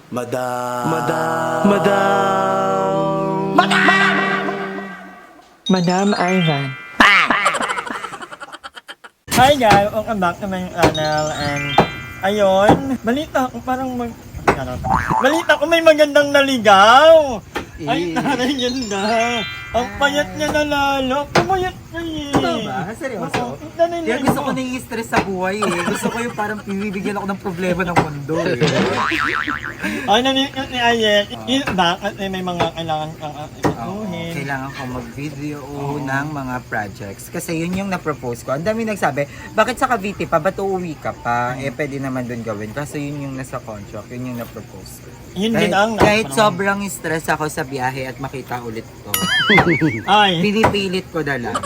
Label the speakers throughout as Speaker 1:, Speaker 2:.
Speaker 1: Madam.
Speaker 2: Madam Ivan.
Speaker 3: Hi guys, welcome back to my channel and ayun, balita ko may magandang naligaw. Ay, taray ganda. Ang payat niya na lalo. Pumayat niya eh.
Speaker 4: Ito ba? Seryoso? Kaya gusto ko na i-stress sa buhay eh. Gusto ko yung parang pinibigyan ako ng problema ng mundo eh.
Speaker 3: Ay, naninikot ni Ayet. Bakit may mga kailangan kang ituhin?
Speaker 4: Kailangan ko mag-video ng mga projects. Kasi yun yung na-propose ko. Ang dami nagsabi, bakit sa Cavite pa? Ba't uuwi ka pa? Eh, pwede naman dun gawin. Kasi yun yung nasa contract. Yun yung na-propose ko.
Speaker 3: Yun din ang
Speaker 4: Kahit sobrang stress ako sa biyahe at makita ulit ko.
Speaker 3: Ay.
Speaker 4: Pinipilit ko na lang.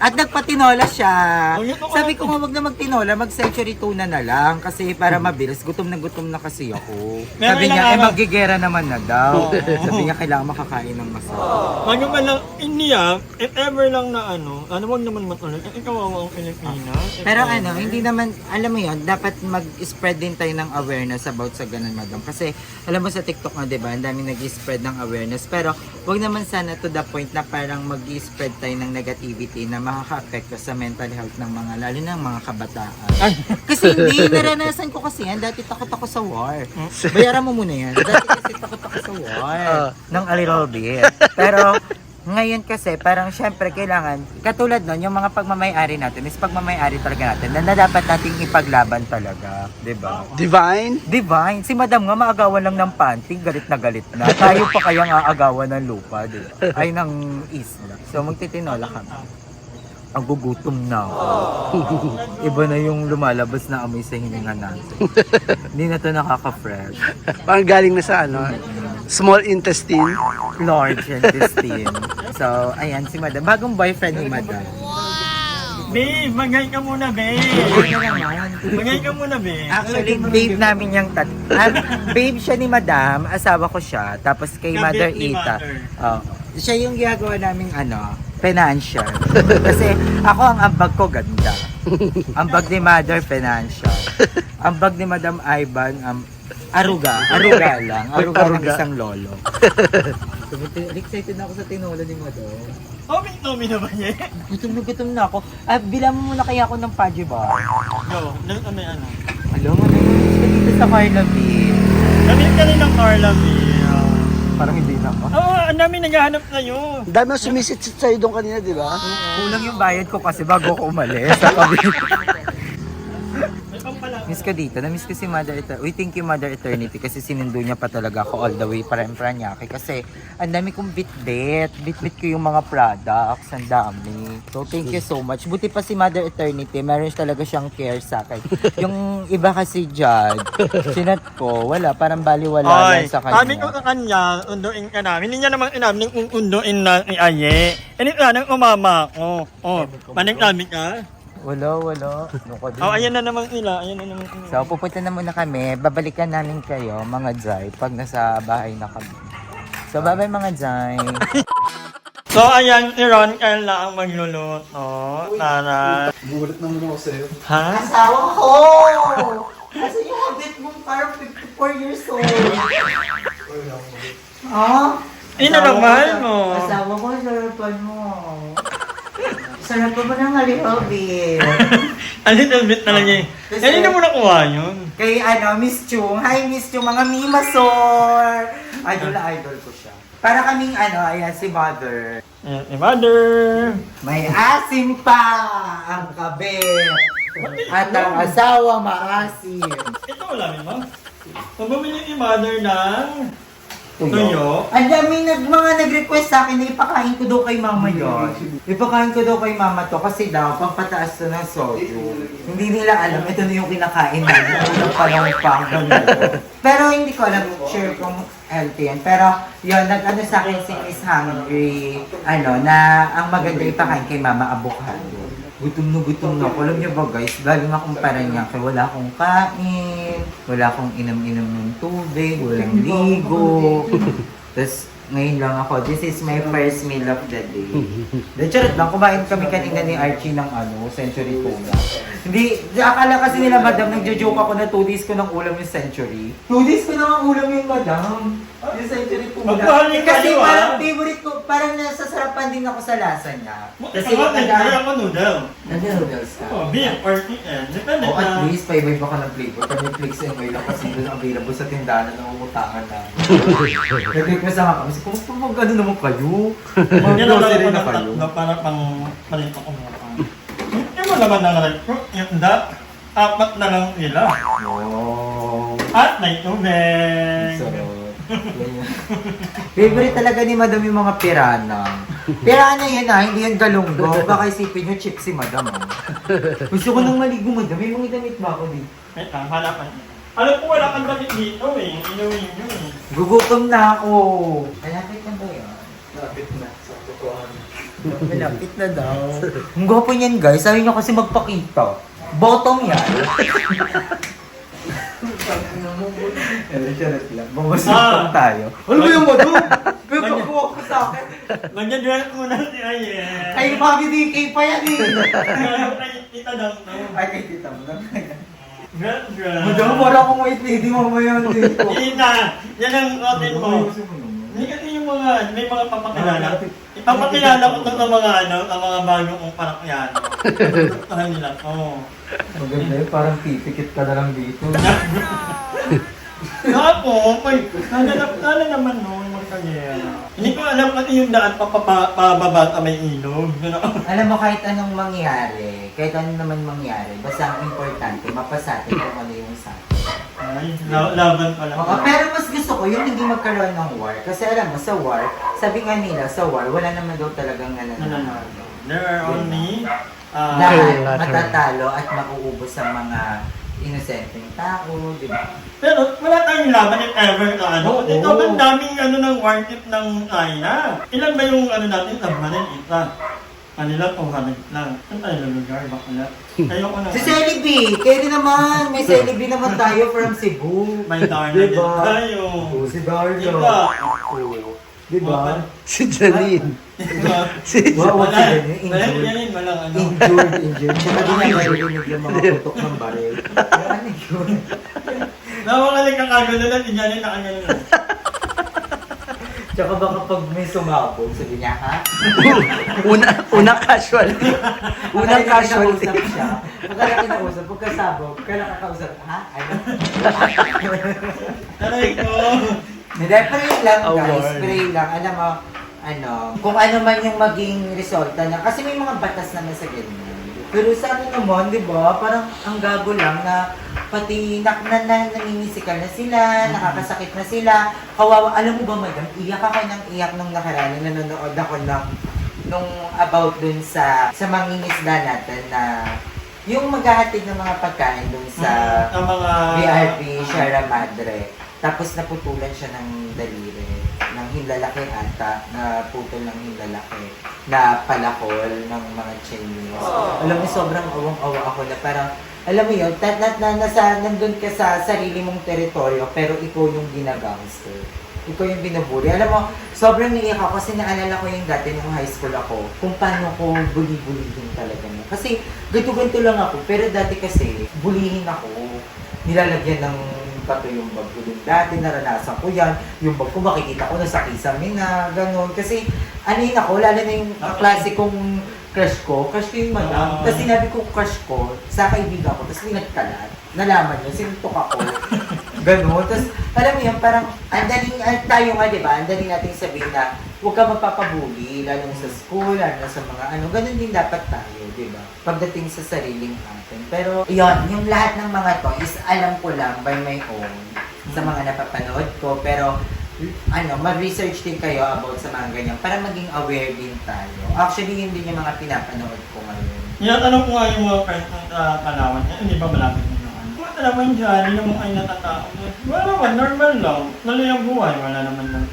Speaker 4: At nagpatinola siya.
Speaker 3: Oh, yun ako.
Speaker 4: Sabi ko nga wag na magtinola, mag-century tuna na lang. Kasi para mabilis, gutom na kasi ako.
Speaker 3: Pero
Speaker 4: Sabi niya,
Speaker 3: ilang araw?
Speaker 4: magigera naman na daw.
Speaker 3: Oo.
Speaker 4: Sabi niya, kailangan makakain ng masarap.
Speaker 3: Ano man lang, India, if ever lang na wag naman matuloy. Ikaw ang Pilipinas.
Speaker 4: Pero hindi naman, alam mo yun, dapat mag-spread din tayo ng awareness about sa ganun, madam. Kasi, alam mo sa TikTok nga, diba, ang dami nag-spread ng awareness. Pero, wag naman sana to the point na parang mag-spread tayo ng negativity na makaka-apekto sa mental health ng mga, lalo ng mga kabataan. Kasi hindi, naranasan ko kasi yan. Dati takot ako sa war. Bayaran mo muna yan. Dati kasi takot ako sa war. Ng a little bit. Pero, ngayon kasi, parang syempre kailangan, katulad nun, yung mga pagmamayari natin, is pagmamayari talaga natin, na dapat nating ipaglaban talaga. Diba?
Speaker 2: Divine?
Speaker 4: Divine. Si madam nga maagawan lang ng panty, galit na galit na. Tayo pa kayang aagawan ng lupa, diba? Ay, ng isla. So, magtitinola kami. Ang gugutom na ako. Iba na yung lumalabas na amoy sa hininga natin. Hindi na to nakaka-fresh.
Speaker 2: Parang galing na sa small intestine.
Speaker 4: Large intestine. So, ayan si madam. Bagong boyfriend ni madam.
Speaker 3: Babe, magay ka muna, babe. Magay ka muna, babe.
Speaker 4: Actually, babe namin yung babe siya ni madam, asawa ko siya. Tapos kay
Speaker 3: Kabit
Speaker 4: Mother
Speaker 3: ni
Speaker 4: Ita.
Speaker 3: Mother.
Speaker 4: Siya yung ginagawa naming financial. Kasi ako ang ambag ko ganda. Ambag ni Mother financial. Ambag ni Madam Ivan aruga lang. Aruga ng isang lolo. Excited na ako sa tinola ni Madam.
Speaker 3: Tommy na ba niya?
Speaker 4: Gutom na ako. Bilang mo muna kaya ako ng Paji Bar.
Speaker 3: Go, may
Speaker 4: Alam mo na yun, dito sa Carla Beach.
Speaker 3: Sabi ka rin ng Carla, babe.
Speaker 4: Parang hindi na ako.
Speaker 3: Oo, ang dami naghahanap sa'yo.
Speaker 2: Dami ang sumisit sa'yo doon kanina, di ba?
Speaker 4: Kulang yung bayad ko kasi bago ako umalis sa Cavite. Miss ko dito. Na-miss ko si Mother Eternity. Uy, thank you Mother Eternity kasi sinundo niya pa talaga ako all the way para in Paranaque. Kasi ang dami kong bit-bit. Bit-bit ko yung mga products. Ang dami. So, thank you so much. Buti pa si Mother Eternity. Meron talaga siyang care sa akin. Yung iba kasi dyan, sinat ko, wala. Parang baliwala lang sa kanya.
Speaker 3: Sabi ko sa kanya, unduin ka namin. Hindi niya naman inamin kung unduin na ni Aye. Hindi ka nang umama ko. Managlabi ka?
Speaker 4: Wala.
Speaker 3: Ayan na naman nila.
Speaker 4: So, pupunta na muna kami. Babalikan namin kayo, mga Jai, pag nasa bahay na kami. So, bye-bye mga Jai.
Speaker 3: So, ayan, si Ron kailangan magluluto. Tara.
Speaker 2: Gulat naman ako sa'yo.
Speaker 3: Ha?
Speaker 4: Asawa ko! Kasi yung habit mo parang 54 years old.
Speaker 3: Inalaman mo.
Speaker 4: Asawa ko, sarapan mo. Sarapan mo ng halihobit.
Speaker 3: A little bit talaga eh.
Speaker 4: Kasi-
Speaker 3: Hindi mo nakuha yun.
Speaker 4: Kay Miss Chung. Hi, Miss Chung, mga Mimasor! Idol na idol ko siya. Para kaming ayan, si Mother.
Speaker 3: Ayan, si Mother.
Speaker 4: May asim pa ang kabit. At ang asawa maasim.
Speaker 3: Ito wala mo. Kung bumili ni Mother ng tuyo.
Speaker 4: Ang dami mga nag-request sa akin na ipakain ko daw kay mama yun. Ipakain ko daw kay mama to kasi daw pampataas to ng sodio. Hindi nila alam, ito na yung kinakain namin. Unang palampang Pero hindi ko alam, sure kung healthy yan. Pero yun, nag-ano sa akin si Miss Hungry, na ang maganda ipakain kay mama avocado. Gutom na ako. Alam niyo ba guys, galing akong Paranaque, wala akong kain, wala akong inom-inom ng tubig, walang ligo. Tapos, ngayon lang ako, this is my first meal of the day. Charot lang, kumain kami kanina ni Archie ng century tuna. Hindi, akala kasi nila madam, nagjo-joke ako na 2 days ko ng ulam yung century. 2 days ko na ang ulam yung madam. Yung century tuna.
Speaker 3: Magpahaling ka
Speaker 4: Kasi
Speaker 3: diba?
Speaker 4: parang favorite ko, parang nasasarapan din ako sa lasa niya.
Speaker 3: Kasi kaya ako noodle.
Speaker 4: Nag-noodles ka?
Speaker 3: Oh, beef or chicken. Depende
Speaker 4: O at
Speaker 3: na.
Speaker 4: least, pa-iba ka ng flavor. Kami Flix and Oil lang kasi doon available sa tindahan na umutangan na. Nag-request nga kami. Kumusta mag-ano naman kayo? Mag-grocery na kayo.
Speaker 3: Para pang palit ako mo. Yung malaman na rin ko, yung apat na lang nila.
Speaker 4: Oh.
Speaker 3: At may tubig.
Speaker 4: Sarap. Favorite talaga ni Madam yung mga pirana. Pirana yan hindi yan galunggo. Baka isipin nyo, chip si Madam. Gusto ko nang maligo, Madam. May mga damit ba ako dito?
Speaker 3: Wait lang, hanapan. Alam ko wala kang damit dito eh. Inuwi nyo eh.
Speaker 4: Gugutom na ako. Malapit na ba yan? Malapit na. Sa totohan. Malapit na daw. Ang gwapo niyan guys. Sabi niyo kasi magpakita. Bottom yan. Charot lang. Bumusok tayo. Ano ba yung Madam? May pagkuha ko sa akin.
Speaker 3: Magja-join muna si Aye.
Speaker 4: Ay, Mami DK pa yan eh.
Speaker 3: Ay, kita daw to.
Speaker 4: Ay, kay tita mo lang.
Speaker 3: Grand.
Speaker 4: Madam, para akong white lady mamaya dito.
Speaker 3: Ina, yan ang routine mo. Hindi kasi yung mga, may mga papakilala. Ipapakilala ko ito ng mga ang mga bago kong parakyano. Tutuhan nila. Oo.
Speaker 4: Maganda yun, parang pipikit ka na lang dito.
Speaker 3: Ako, sana naman no, yung mga kanyera. Hindi ko alam pati yung daan pababa sa may ilog.
Speaker 4: Alam mo, kahit anong mangyari, kahit ano naman mangyari, basta ang importante, mapasatin kung ano yung sa atin.
Speaker 3: Ay, laban pala.
Speaker 4: Oo, pero mas gusto ko yung hindi magkaroon ng war. Kasi alam mo, sa war, sabi nga nila, sa war, wala naman daw talagang nananalo.
Speaker 3: There are only
Speaker 4: Lahat matatalo at mauubos ang mga inosenteng tao, di ba?
Speaker 3: pero wala tayong laban if ever na ano.
Speaker 4: Oo.
Speaker 3: Ito ang daming ng warship ng China. Ilan ba yung natin submarine? Isa. Kanila 200 lang. Saan tayo lugar? Bakala. Kayo ko na.
Speaker 4: Si Celebi! Kayo din naman! May Celebi naman tayo from Cebu.
Speaker 3: May Darna din
Speaker 4: Diba?
Speaker 3: tayo.
Speaker 4: Oo, si Darna.
Speaker 3: Diba?
Speaker 4: Diba?
Speaker 2: Si Janine.
Speaker 3: Diba?
Speaker 2: Si
Speaker 4: Wow,
Speaker 3: Wala.
Speaker 4: si Janine,
Speaker 3: Yan walang ano.
Speaker 4: Injured. Tsaka din ang narinig yung mga putok ng baril. Ano yun?
Speaker 3: Nawakaling kakagulo na, di dyan na kanya lang.
Speaker 4: Tsaka baka pag may sumabog, sabi niya, ha?
Speaker 2: Unang casualty. Unang casualty.
Speaker 4: Kinausap siya. Pagkala kinausap, pagkasabog, kaya nakakausap, ha? Ano?
Speaker 3: Aray ko.
Speaker 4: Hindi, pray lang guys,
Speaker 2: Award.
Speaker 4: pray lang. Alam mo, kung ano man yung maging resulta na, kasi may mga batas naman sa ganyan. Pero sa akin naman, di ba, parang ang gago lang na pati naninisikal na sila, nakakasakit na sila. Kawawa, alam mo ba madam, iyak ako ng iyak nung nakaraan, nanonood ako nung about dun sa mangingisda natin na yung maghahatid ng mga pagkain dun sa
Speaker 3: Ang mga
Speaker 4: BRP Sierra Madre. Tapos naputulan siya ng daliri, ng hinlalaki ata, na putol ng hinlalaki, na palakol ng mga Chinese. Alam mo, sobrang awang-awa ako na parang, alam mo yun, nandun ka sa sarili mong teritoryo, pero ikaw yung ginagangster. Ikaw yung binuburi. Alam mo, sobrang naiyak ako kasi naalala ko yung dati nung high school ako, kung paano ko buli-bulihin talaga mo. Kasi ganito-ganito lang ako, pero dati kasi, bulihin ako, nilalagyan ng pato yung bag ko din. Dati naranasan ko yan. Yung bag ko makikita ko nasa kisame na, gano'n. Kasi ano yun ako, lalo na yung klase kong crush ko yung madam. Tapos sinabi ko crush ko sa kaibigan ko, tapos nagkalat. Nalaman niya, sinuntok ako. Gano'n. Tapos alam mo yun, parang tayo nga, di ba? Andaling natin sabihin na huwag ka magpapabuli, lalo sa school, lalo sa mga ganun din dapat tayo, di ba? Pagdating sa sariling atin. Pero, yun, yung lahat ng mga to is alam ko lang by my own sa mga napapanood ko. Pero, mag-research din kayo about sa mga ganyan para maging aware din tayo. Actually, yun din yung mga pinapanood ko ngayon.
Speaker 3: Tinatanong ko nga yung mga friends ng Palawan, hindi ba malapit mo naman? Kung naman dyan, hindi naman kayo natatao. Wala naman, normal lang. Lalo yung buhay, wala naman lang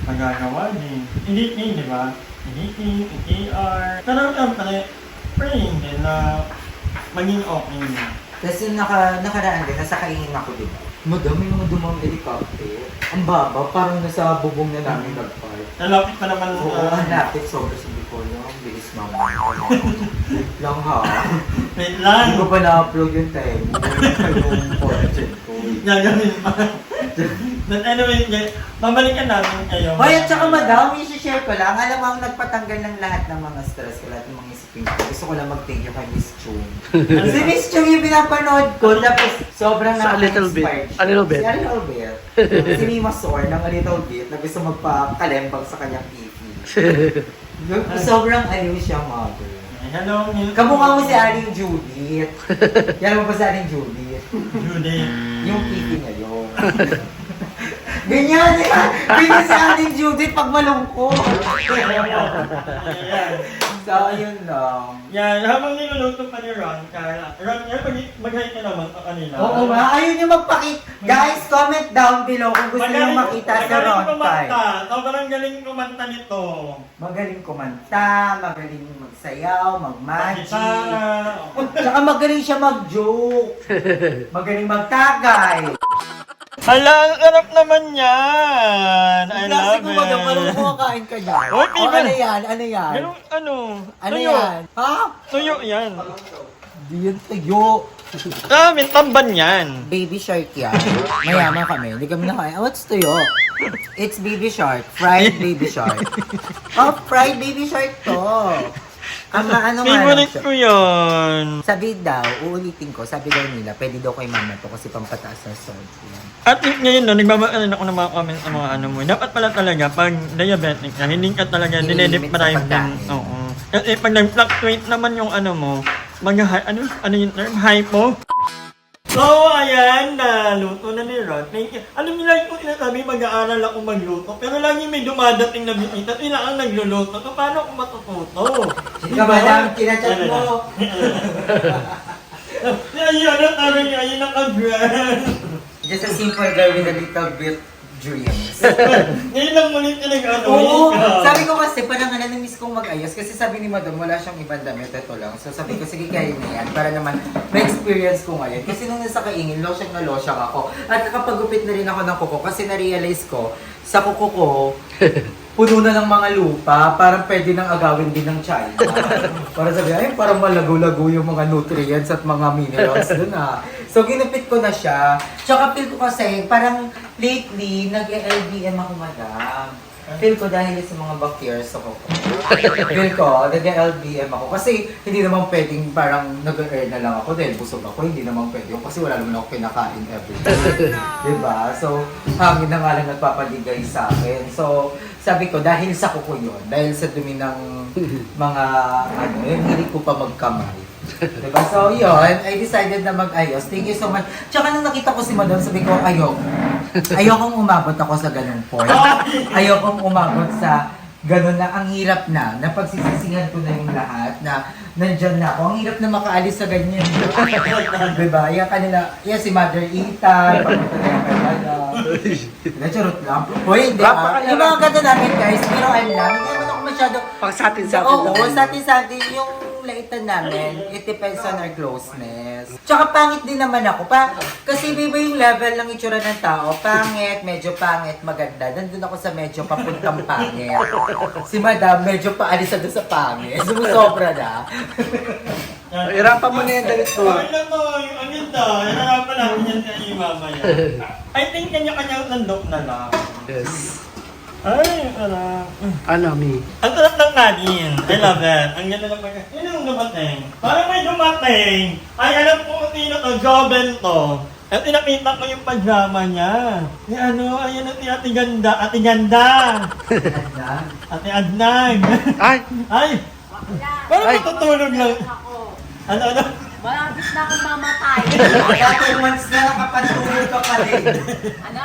Speaker 3: magagawa din. Editing, di ba? Editing, ETR. Pero praying din na maging okay na.
Speaker 4: Tapos yung nakaraan din, nasa kaingin ako, di ba? Madami mga dumang helicopter. Ang baba, parang nasa bubong na namin nag-park.
Speaker 3: Nalapit pa naman
Speaker 4: Oo, hanapit. Sobra sabi ko lang. Ang bilis mama. Wait lang ha.
Speaker 3: Wait lang.
Speaker 4: Hindi ko pa na-upload yung time. Yung content ko.
Speaker 3: Gagawin pa. But anyway, babalikan natin kayo.
Speaker 4: Hoy, at saka madam, i-share ko lang. Alam mo, ang nagpatanggal ng lahat ng mga stress ko, lahat ng mga isipin ko. Gusto ko lang mag-thank you kay Miss Chung. Si Miss Chung yung pinapanood ko, tapos sobrang
Speaker 2: Sa a little bit.
Speaker 4: nakaka-inspired.
Speaker 2: A little bit.
Speaker 4: Si a little bit. Si Mima Sor ng a little bit na gusto magpa-kalembang sa kanyang TV. Sobrang aliw siya, mother.
Speaker 3: Hello,
Speaker 4: Kamukha mo si Aling Judith. Yan mo ba si Aling Judith?
Speaker 3: Judy.
Speaker 4: Yung pipi niya yun. Ganyan yan! Ganyan si Aling Judith pag malungkot.
Speaker 3: Ayan.
Speaker 4: So, yun lang.
Speaker 3: Yan, habang niluluto pa ni Ron, Carla. Ron, mag-hi ka naman sa kanila.
Speaker 4: Oo nga, ayun yung magpakita. Guys, comment down below kung gusto niyo makita si Ron
Speaker 3: Magaling
Speaker 4: Kai.
Speaker 3: kumanta. Sobrang galing kumanta nito.
Speaker 4: Magaling kumanta, magaling magsayaw, mag-magic.
Speaker 3: Magitara.
Speaker 4: Tsaka magaling siya mag-joke. Magaling magtagay.
Speaker 3: Hala, ang sarap naman yan. I love
Speaker 4: Klase ko madam, parang
Speaker 3: it.
Speaker 4: kumakain ka dyan.
Speaker 3: Hoy,
Speaker 4: O,
Speaker 3: Piman.
Speaker 4: ano yan? Ano yan?
Speaker 3: Ganun, ano?
Speaker 4: Ano
Speaker 3: Tuyo.
Speaker 4: yan? Ha?
Speaker 3: Tuyo yan.
Speaker 4: Di yan tayo.
Speaker 3: Amin, tamban yan.
Speaker 4: Baby shark yan. Mayaman kami. Hindi kami nakain. What's to yo? It's baby shark. Fried baby shark. Oh, fried baby shark to. Ano nga lang
Speaker 3: Favorite ko yun.
Speaker 4: Sabi daw, uulitin ko, sabi daw nila, pwede daw kay mama to kasi pampataas ng salt yan.
Speaker 3: At ngayon no, nagbabaan ako ng mga comments sa mga ano mo. Dapat pala talaga, pag diabetic ka, hindi ka talaga
Speaker 4: Ililimit sa
Speaker 3: dinedeprive ng...
Speaker 4: pagkain.
Speaker 3: Oo. Kasi pag nag-fluctuate naman yung ano mo, ano yung term? Hypo? So, ayan, luto na ni Ron. Thank you. Alam niyo lang kung sinasabi, mag-aaral ako magluto. Pero lagi may dumadating na bisita. Sila ang nagluluto. So, paano ako matututo?
Speaker 4: Sige ka, madam, kinachat mo.
Speaker 3: Ayun, ano niya, ayun naka-brand.
Speaker 4: Just a simple girl with a little bit dreams.
Speaker 3: Ngayon lang muli talaga, ano,
Speaker 4: Oo,
Speaker 3: ikaw.
Speaker 4: sabi ko kasi parang na-miss kong mag-ayos kasi sabi ni madam wala siyang ibang damit, ito lang. So sabi ko sige kaya na yan para naman ma-experience ko ngayon. Kasi nung nasa kaingin, losyang na losyang ako. At nakapagupit na rin ako ng kuko kasi na-realize ko sa kuko ko, puno na ng mga lupa, parang pwede nang agawin din ng China. Para sabi, ay parang malago-lago yung mga nutrients at mga minerals dun ha. So ginupit ko na siya. Tsaka feel ko kasi, parang lately, nag-LBM ako madam. Feel ko dahil sa mga bacteria sa kuko. Feel ko, nag-LBM ako. Kasi hindi naman pwedeng parang nag-earn na lang ako dahil busog ako. Hindi naman pwede kasi wala naman ako kinakain every day. Diba? So, hangin na nga lang nagpapaligay sa akin. So, sabi ko, dahil sa kuko yun, dahil sa dumi ng mga, hindi ko pa magkamay. Diba? So, yun, I decided na mag-ayos. Thank you so much. Tsaka nung nakita ko si Madam, sabi ko, ayokong umabot ako sa ganung point. Ayokong umabot sa ganun na, ang hirap na pagsisisihan ko na yung lahat, na nandyan na ako. Ang hirap na makaalis sa ganyan. Diba? Yan kanila, yan si Mother Ethan, pagpunta na yung kanila. Charot lang. Hoy, hindi yung mga ganda namin guys, pero lang, hindi naman ako masyado,
Speaker 2: Pang sa atin sa atin.
Speaker 4: oo, sa atin yung laitan namin, it depends on our closeness. Tsaka pangit din naman ako. Kasi iba yung level ng itsura ng tao. Pangit, medyo pangit, maganda. Nandun ako sa medyo papuntang pangit. Si Madam, medyo paalis na doon sa pangit. Sumusobra na.
Speaker 2: Irapan mo na yan, damit mo.
Speaker 3: Okay na to, ang ganda. Naharapan namin yan sa iyo mamaya. I think kanya-kanyang nandok na lang.
Speaker 2: Yes.
Speaker 3: Ay, sarap.
Speaker 2: Ano, Mi?
Speaker 3: Ang sarap ng kanin. I love it. Ang ganda ng pagkain. Yun yung dumating. Parang may dumating. Ay, alam ko kung sino to. Joben to. At inakita ko yung pajama niya. Ni ano, ayan ang si Ate Ganda. Ate Ganda. Ate Adnag.
Speaker 2: Ay!
Speaker 3: Ay! Parang
Speaker 2: Ay.
Speaker 3: matutulog lang.
Speaker 1: Ako.
Speaker 3: Ano?
Speaker 1: Malapit na akong mamatay.
Speaker 4: Kaya 2 months na nakapantulog ka pa din.
Speaker 1: Ano?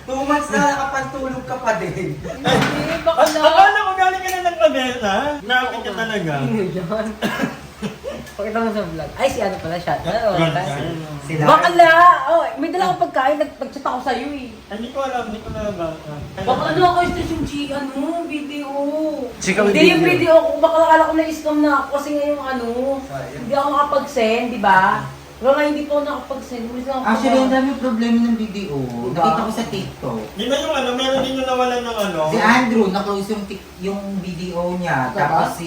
Speaker 4: 2 months na nakapantulog ka pa din.
Speaker 1: Hindi, baka na.
Speaker 3: Akala ko galing ka na ng kabeta. Nakakit ka talaga.
Speaker 1: Pakita mo sa vlog. Ay, si ano pala siya. Ano?
Speaker 4: Sila.
Speaker 1: Bakala! Oh, may dala akong pagkain. Nag-chat ako sa'yo eh.
Speaker 3: Hindi ko alam, hindi ko na alam.
Speaker 1: Baka ano ako stress yung video.
Speaker 2: Chika
Speaker 1: Hindi yung video ko. Baka akala ko na-scam na ako kasi ngayong ano. Hindi ako makapag-send, di ba? Wala nga, hindi po ako nakapag-send. Miss lang ako.
Speaker 4: Actually, ang dami problema ng video. Nakita ko sa TikTok.
Speaker 3: Di ba yung meron din yung nawalan ng
Speaker 4: Si Andrew, naka-close yung video niya.
Speaker 1: Diba?
Speaker 4: Tapos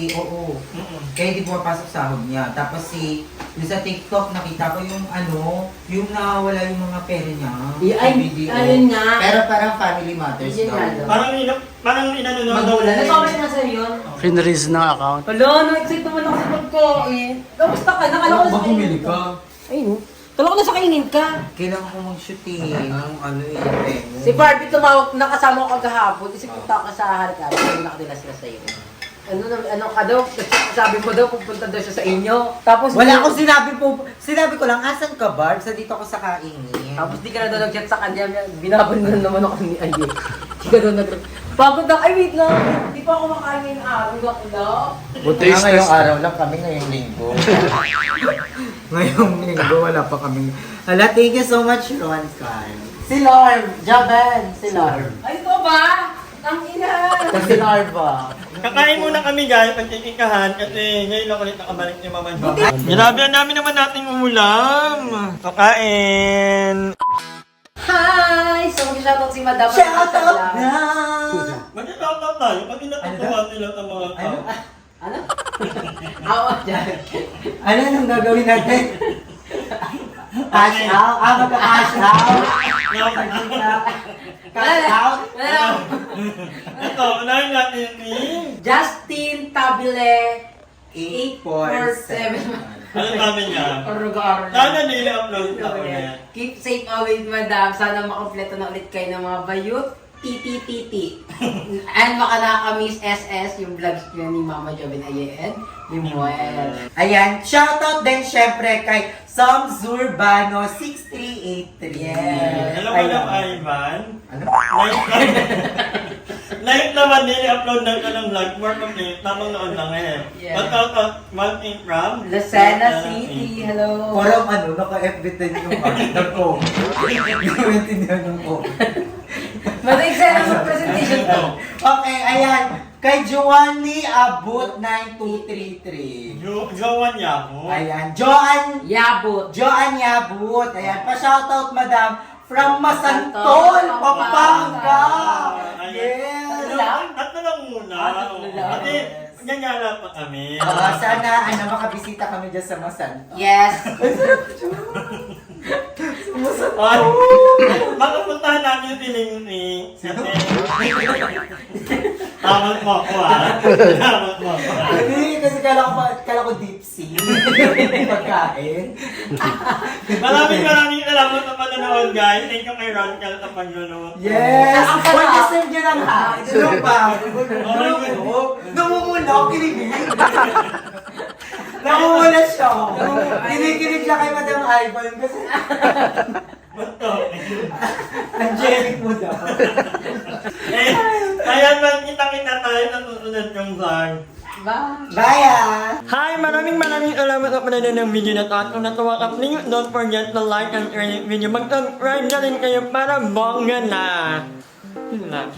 Speaker 4: kaya di pumapasok sahod niya. Tapos yung sa TikTok, nakita ko yung nawawala yung mga pera niya. Sa video.
Speaker 1: ayun nga.
Speaker 4: Pero parang family matters
Speaker 1: Yun nga
Speaker 4: daw.
Speaker 1: daw.
Speaker 3: Parang inano
Speaker 1: Magulan. Nag-comment na sa'yo yun.
Speaker 2: Finreeze ng account.
Speaker 1: Hala, na-excite naman ako sa pagkain. Kamusta ka? Nakala ko na sa kainin ka. Ayun. Kala ko na sa kainin ka.
Speaker 4: Kailangan ko mag-shooting.
Speaker 1: Si Barbie tumawag, nakasama ko kagahapon. Kasi punta ka sa Harikari. Sabi nakadila sila sa'yo. Ano ka daw? Sabi mo daw, pupunta daw siya sa inyo. Tapos
Speaker 4: Wala akong sinabi ko lang, asan ka, Barb? Sa dito ako sa kaingin.
Speaker 1: Tapos di ka na daw nag-chat sa kanya. Binaban na naman ako ni Aye. Di ka daw pagod ako. Ay, wait lang. Di pa ako makain ngayong araw. Bakla.
Speaker 2: Buti
Speaker 4: Nga ngayong
Speaker 2: stress.
Speaker 4: araw lang kami, ngayong linggo. Ngayong linggo, wala pa kami. Hala, thank you so much, Ron Carl. Si Lorb, Jaban, si Lorb.
Speaker 1: Ay, ito ba? Ang ina.
Speaker 4: Si Larva.
Speaker 3: Kakain muna kami guys, pagkikikahan kasi ngayon lang ulit nakabalik ni Mama Jo. Grabe, ang dami naman nating ulam. Kakain.
Speaker 1: Hi! So, mag-shoutout si Madam.
Speaker 4: Shoutout na!
Speaker 3: Mag-shoutout tayo, pati natutuwa nila ng mga tao.
Speaker 1: Ano? Awa dyan.
Speaker 4: Ano nang gagawin natin? Cash out? Magka-cash out? Cash out?
Speaker 3: Ito, unahin natin ni...
Speaker 1: Justin Tabile
Speaker 4: 847.
Speaker 3: Ano sabi niya?
Speaker 1: Orugar.
Speaker 3: Sana nila upload na ulit.
Speaker 1: Keep safe always, madam. Sana makompleto na ulit kayo ng mga bayot. Titi. And baka nakaka-miss SS yung vlogs niya ni Mama Jobin Ayen. Limuel.
Speaker 4: Ayan, shoutout din syempre kay Sam Zurbano 6383.
Speaker 1: Yes.
Speaker 3: Hello, Madam Ivan.
Speaker 4: Ano?
Speaker 3: Live naman din, i-upload na ito ng vlog. More complete, tamang noon lang eh.
Speaker 1: Yeah.
Speaker 3: Magkautot, Martin from
Speaker 1: Lucena City. Hello.
Speaker 4: Parang naka-FB din yung ko. Hindi ko maintindihan yung ko.
Speaker 1: Madaig sa presentation to.
Speaker 4: Okay, ayan. Kay Joanny Abut 9233.
Speaker 3: Jowan niya ako.
Speaker 4: Ayan, Joan
Speaker 1: Yabot.
Speaker 4: Yabut. Ayan, pa-shoutout madam from Masantol, Pampanga. Yes.
Speaker 3: Tatlo lang muna.
Speaker 1: Tatlo lang.
Speaker 3: Kasi, ganyala pa kami.
Speaker 4: Sana makabisita kami dyan sa Masantol.
Speaker 1: Yes.
Speaker 3: Ay, baka puntahan namin yung piling ni... Tawag mo ako Tawag mo ako
Speaker 4: Hindi, kasi kala ko deep sea. Pagkain.
Speaker 3: Maraming salamat sa panonood guys. Thank you kay Ron Cal sa paglulot.
Speaker 4: Yes!
Speaker 1: Ang sarap.
Speaker 4: Pwede send nyo ng hack. Ano ba? Namumula ako, kinikilig. Namumula siya. Kinikilig siya kay Madam Ivan kasi angelic mo daw.
Speaker 3: Kaya magkita-kita tayo sa susunod kong vlog.
Speaker 1: Bye.
Speaker 4: Bye!
Speaker 3: Hi! Maraming salamat sa panonood ng video na to. At kung natuwa ka, please don't forget to like and share the video. Mag-subscribe na rin kayo para bongga na. Yun lang.